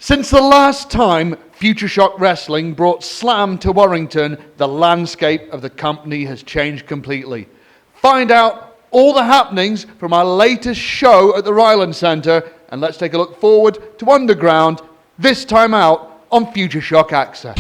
Since the last time Futureshock Wrestling brought Slam to Warrington, the landscape of the company has changed completely. Find out all the happenings from our latest show at the Ryland Centre, and let's take a look forward to Underground, this time out on Futureshock Access.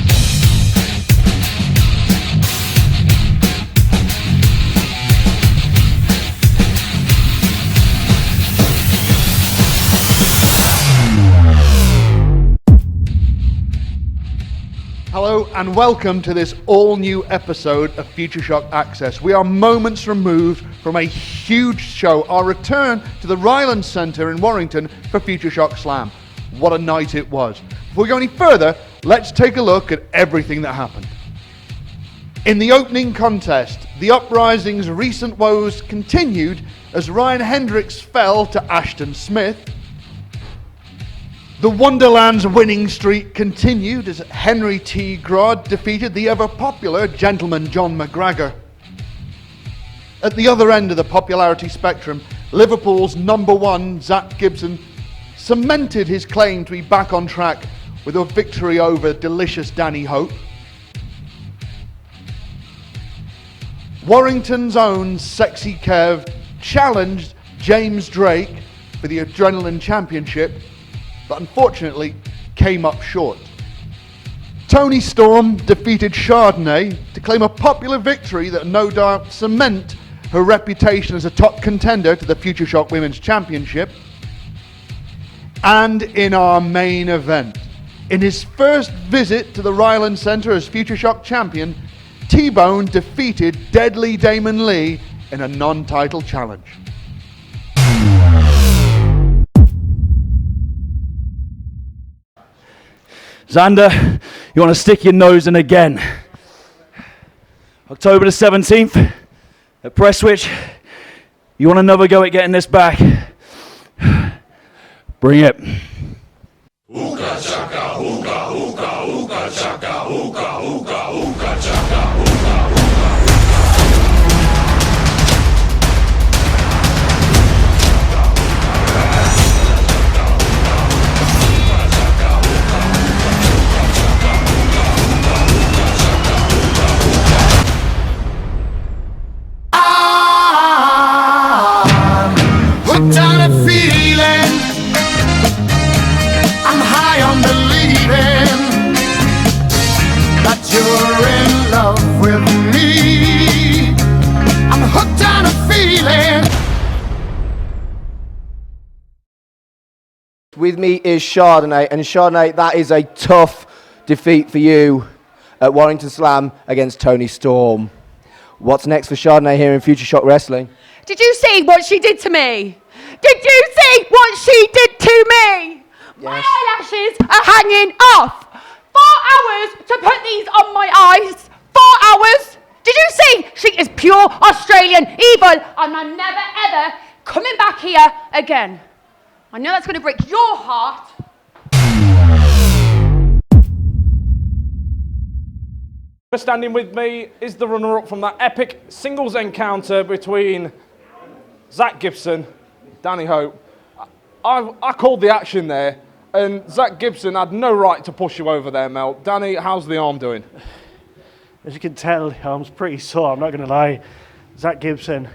Hello and welcome to this all-new episode of Futureshock Access. We are moments removed from a huge show, our return to the Ryland Centre in Warrington for Futureshock Slam. What a night it was. Before we go any further, let's take a look at everything that happened. In the opening contest, the Uprising's recent woes continued as Ryan Hendricks fell to Ashton Smith. The Wonderland's winning streak continued as Henry T. Grod defeated the ever-popular Gentleman John McGregor. At the other end of the popularity spectrum, Liverpool's number one, Zach Gibson, cemented his claim to be back on track with a victory over delicious Danny Hope. Warrington's own Sexy Kev challenged James Drake for the Adrenaline Championship, but unfortunately came up short. Toni Storm defeated Chardonnay to claim a popular victory that no doubt cement her reputation as a top contender to the Futureshock Women's Championship. And in our main event, in his first visit to the Ryland Centre as Futureshock champion, T-Bone defeated Deadly Damon Lee in a non-title challenge. Xander, you want to stick your nose in again. October the 17th at Prestwich, you want another go at getting this back? Bring it. Hookah chaka, hookah, hookah, hookah chaka, hookah, hookah, hookah chaka, hookah, hookah. Hooked on a feeling, I'm high on believing that you're in love with me. I'm hooked on a feeling. With me is Chardonnay, and Chardonnay, that is a tough defeat for you at Warrington Slam against Toni Storm. What's next for Chardonnay here in Futureshock Wrestling? Did you see what she did to me? Did you see what she did to me? Yes. My eyelashes are hanging off. 4 hours to put these on my eyes. 4 hours. Did you see? She is pure Australian evil, and I'm never ever coming back here again. I know that's going to break your heart. Standing with me is the runner-up from that epic singles encounter between Zach Gibson, Danny Hope. I called the action there, and Zach Gibson had no right to push you over there, Mel. Danny, how's the arm doing? As you can tell, the arm's pretty sore, I'm not going to lie. Zach Gibson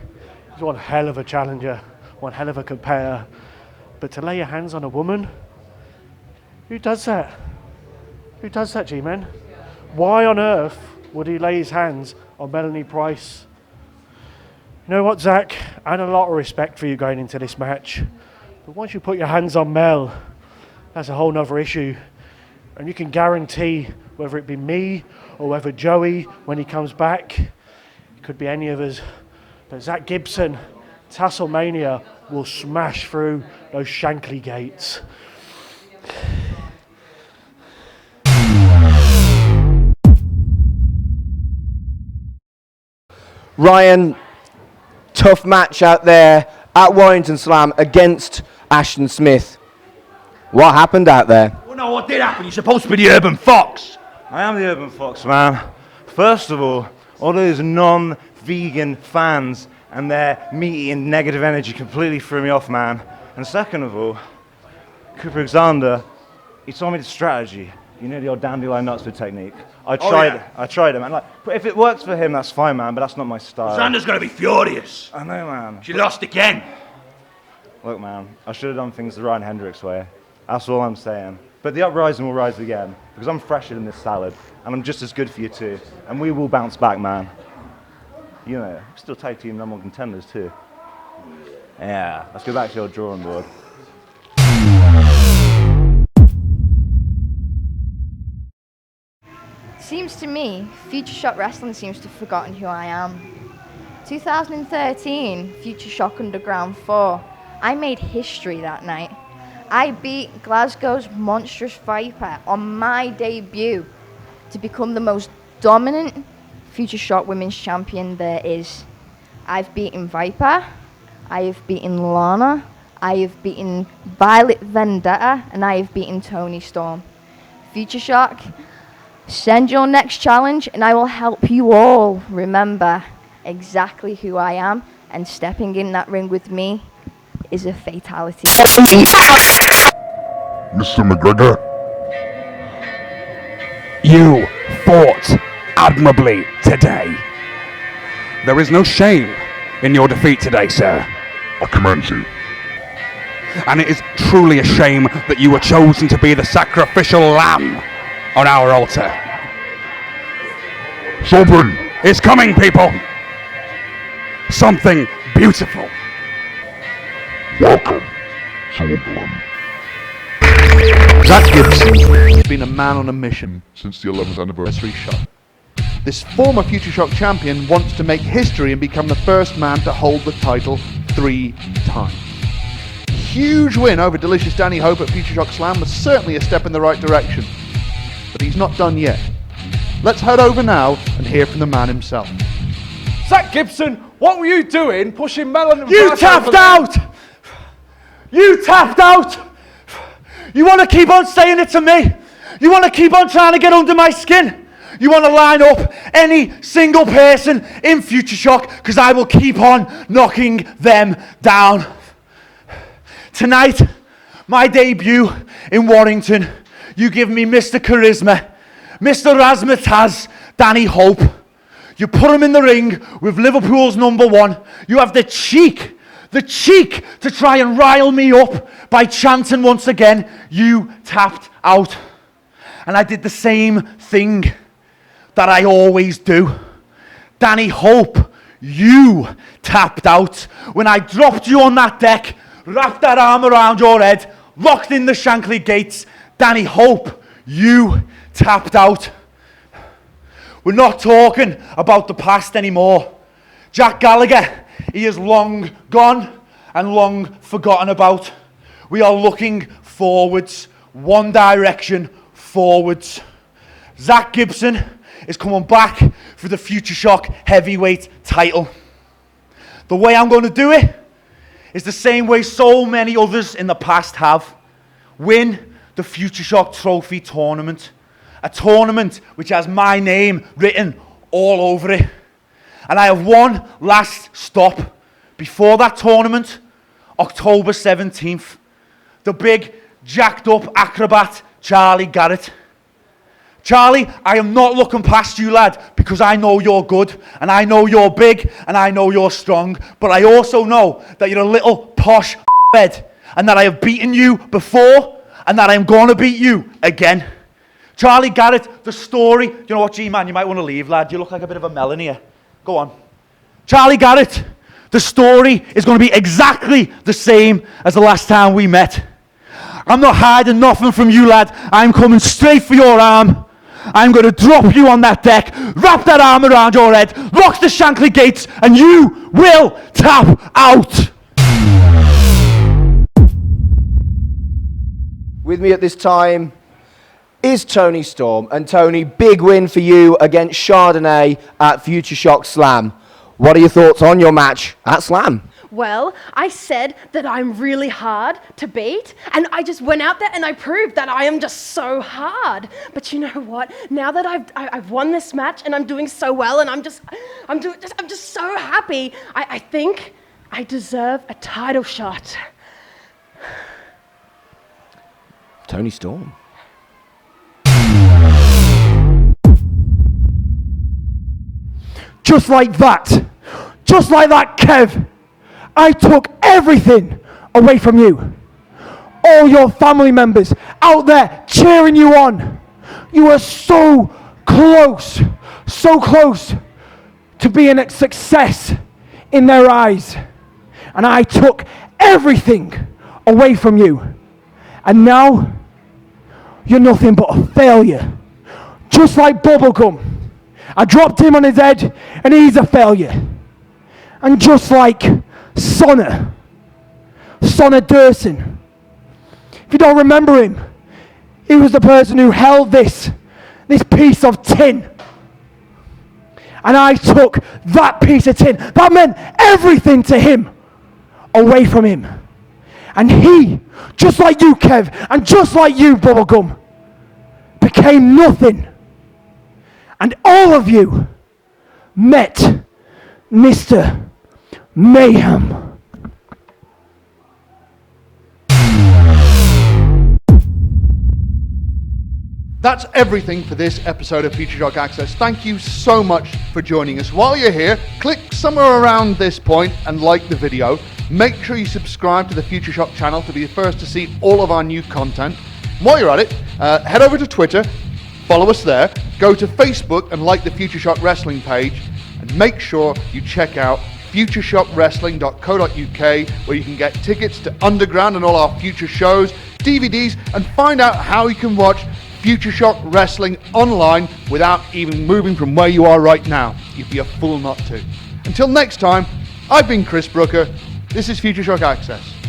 is one hell of a challenger, one hell of a competitor. But to lay your hands on a woman, who does that? Who does that, G-Man? Why on earth would he lay his hands on Melanie Price? You know what, Zach? I had a lot of respect for you going into this match. But once you put your hands on Mel, that's a whole nother issue. And you can guarantee, whether it be me or whether Joey, when he comes back, it could be any of us. But Zach Gibson, Tasselmania, will smash through those Shankly gates. Ryan, tough match out there at Warrington Slam against Ashton Smith. What happened out there? Well, no, what did happen? You're supposed to be the urban fox. I am the urban fox, man. First of all those non-vegan fans and their meaty and negative energy completely threw me off, man. And second of all, Cooper Xander he told me the strategy. You know the old dandelion nuts with technique. I tried it, man. Like, but if it works for him, that's fine, man. But that's not my style. Xander's gonna be furious. I know, man. She lost again. Look, man, I should have done things the Ryan Hendricks way. That's all I'm saying. But the uprising will rise again because I'm fresher than this salad, and I'm just as good for you too. And we will bounce back, man. You know, we're still tag team number 1 contenders too. Yeah, let's go back to your drawing board. Seems to me, Futureshock Wrestling seems to have forgotten who I am. 2013, Futureshock Underground 4. I made history that night. I beat Glasgow's Monstrous Viper on my debut to become the most dominant Futureshock Women's Champion there is. I've beaten Viper, I have beaten Lana, I have beaten Violet Vendetta, and I have beaten Toni Storm. Futureshock, send your next challenge and I will help you all remember exactly who I am, and stepping in that ring with me is a fatality. Mr. McGregor, You fought admirably today. There is no shame in your defeat today, sir. I commend you. And it is truly a shame that you were chosen to be the sacrificial lamb on our altar. Something. It's coming, people. Something beautiful. Welcome to England. Zach Gibson has been a man on a mission Since the 11th anniversary. shot. This former Futureshock champion wants to make history and become the first man to hold the title 3 times. Huge win over Delicious Danny Hope at Futureshock Slam was certainly a step in the right direction. But he's not done yet. Let's head over now and hear from the man himself. Zach Gibson, what were you doing pushing Melon and You Brash tapped over the- out! You tapped out! You want to keep on saying it to me? You want to keep on trying to get under my skin? You want to line up any single person in Futureshock, because I will keep on knocking them down. Tonight, my debut in Warrington, you give me Mr. Charisma, Mr. Razzmatazz, Danny Hope. You put him in the ring with Liverpool's #1. You have the cheek to try and rile me up by chanting once again, you tapped out. And I did the same thing that I always do. Danny Hope, you tapped out. When I dropped you on that deck, wrapped that arm around your head, locked in the Shankly gates, Danny Hope, you tapped out. We're not talking about the past anymore. Jack Gallagher, he is long gone and long forgotten about. We are looking forwards, one direction, forwards. Zach Gibson is coming back for the Futureshock heavyweight title. The way I'm going to do it is the same way so many others in the past have. Win the Futureshock Trophy Tournament. A tournament which has my name written all over it. And I have one last stop before that tournament, October 17th. The big, jacked up acrobat, Charlie Garrett. Charlie, I am not looking past you, lad, because I know you're good, and I know you're big, and I know you're strong, but I also know that you're a little posh head, and that I have beaten you before, and that I'm going to beat you again. Charlie Garrett, the story, you know what, G-Man, you might want to leave, lad. You look like a bit of a melon here. Go on. Charlie Garrett, the story is going to be exactly the same as the last time we met. I'm not hiding nothing from you, lad. I'm coming straight for your arm. I'm going to drop you on that deck, wrap that arm around your head, lock the Shankly gates, and you will tap out. With me at this time is Toni Storm. And Toni, big win for you against Chardonnay at Futureshock Slam. What are your thoughts on your match at Slam? Well, I said that I'm really hard to beat, and I just went out there and I proved that I am just so hard. But you know what? Now that I've won this match and I'm doing so well, and I'm just so happy. I think I deserve a title shot. Toni Storm. Just like that, Kev, I took everything away from you. All your family members out there cheering you on. You were so close to being a success in their eyes. And I took everything away from you. And now, you're nothing but a failure. Just like Bubblegum. I dropped him on his head, and he's a failure. And just like Sonner Durson. If you don't remember him, he was the person who held this piece of tin. And I took that piece of tin, that meant everything to him, away from him. And he, just like you, Kev, and just like you, Bubblegum, became nothing. And all of you met Mr. Mayhem. That's everything for this episode of Futureshock Access. Thank you so much for joining us. While you're here, click somewhere around this point and like the video. Make sure you subscribe to the Futureshock channel to be the first to see all of our new content. While you're at it, head over to Twitter, follow us there, go to Facebook and like the Futureshock Wrestling page, and make sure you check out futureshockwrestling.co.uk, where you can get tickets to Underground and all our future shows, DVDs, and find out how you can watch Futureshock Wrestling online without even moving from where you are right now. You'd be a fool not to. Until next time, I've been Chris Brooker. This is Futureshock Access.